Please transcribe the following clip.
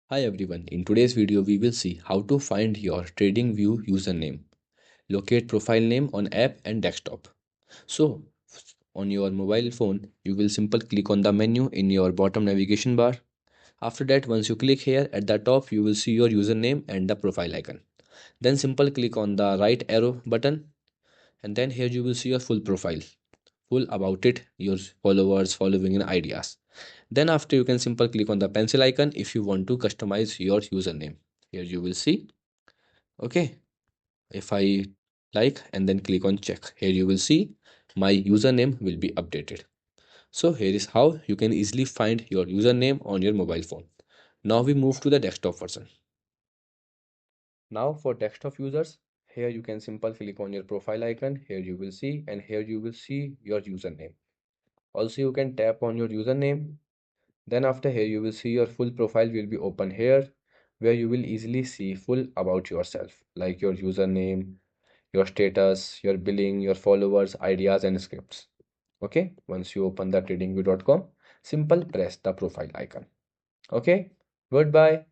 Hi everyone, in today's video we will see how to find your TradingView username, locate profile name on app and desktop. So, on your mobile phone, you will simply click on the menu in your bottom navigation bar. After that, once you click here at the top, you will see your username and the profile icon. Then simply click on the right arrow button and then here you will see your full profile, full about it, your followers, following and ideas. Then after you can simply click on the pencil icon if you want to customize your username. Here you will see, okay, if I like and then click on check, here you will see my username will be updated. So here is how you can easily find your username on your mobile phone. Now we move to the desktop version. Now for desktop users, here you can simply click on your profile icon, here you will see, and here you will see your username. Also you can tap on your username. Then after here you will see your full profile will be open here where you will easily see full about yourself like your username, your status, your billing, your followers, ideas and scripts. Okay, once you open the tradingview.com, simple press the profile icon. Okay, goodbye.